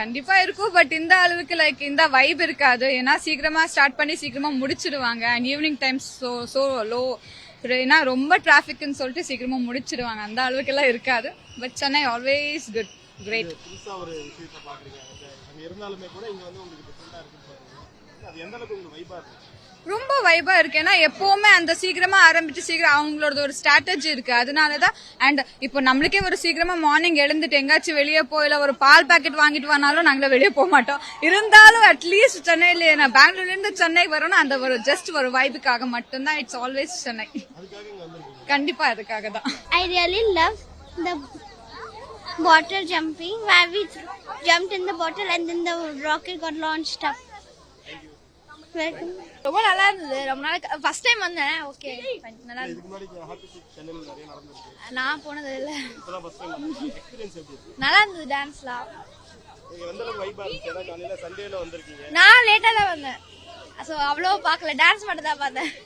கண்டிப்பா இருக்கும். பட் இந்த அளவுக்கு லைக் இந்த வைப் இருக்காது. ஏன்னா சீக்கிரமா ஸ்டார்ட் பண்ணி சீக்கிரமா முடிச்சிடுவாங்க. And evening time so low, ஏன்னா ரொம்ப டிராபிக்னு சொல்லிட்டு சீக்கிரமா முடிச்சிடுவாங்க. அந்த அளவுக்கு எல்லாம் இருக்காது. But Chennai always good, great. புதுசா ஒரு விஷயத்தை பாக்குறீங்க. அங்க இருந்தாலுமே கூட இங்க வந்து உங்களுக்கு டிஃபரெண்டா இருக்குன்னு பாருங்க. அது எந்த அளவுக்கு உங்களுக்கு வைபா இருக்கு? ரொம்ப வைபா இருக்கு. ஏன்னா எப்பவுமே அந்த சீக்கிரமா ஆரம்பிச்சு சீக்கிரம் அவங்களோட ஒரு ஸ்ட்ராட்டஜி இருக்கு. அதனாலதான் அண்ட் இப்போ நம்மளுக்கே ஒரு சீக்கிரமா மார்னிங் எழுந்துட்டு எங்காச்சும் வெளியே போயில ஒரு பால் பாக்கெட் வாங்கிட்டு வந்தாலும் நாங்களே வெளியே போக மாட்டோம். இருந்தாலும் அட்லீஸ்ட் சென்னையில நான் பெங்களூர்ல இருந்து சென்னை வரணும் அந்த ஒரு ஜஸ்ட் ஒரு வைபுக்காக மட்டும்தான். It's always Chennai. கண்டிப்பா அதுக்காக தான். I really love the water jumping where we jumped in the bottle and then the rocket got launched up. Welcome. ரொம்ப நல்லா இருந்தது. ரொம்ப நாளைக்கு ஃபர்ஸ்ட் டைம் வந்தேன். ஓகே நல்லா இருந்தது. இதுக்கு முன்னாடி ஹாப்பி சிக்ஸ் சென்னையில நிறைய நடந்துருக்கு. நான் போனது இல்ல. இப்பதான் ஃபர்ஸ்ட் டைம் எக்ஸ்பீரியன்ஸ் எப்படி இருக்கு? நல்லா இருந்தது டான்ஸ்லாம். நீங்க எந்த அளவுக்கு வைபா இருந்துச்சு? ஏன்னா காலையில சண்டேல வந்திருக்கீங்க. நான் லேட்டா தான் வந்தேன். சோ அவ்வளோ பார்க்கல. டான்ஸ் மட்டும் தான் பார்த்தேன்.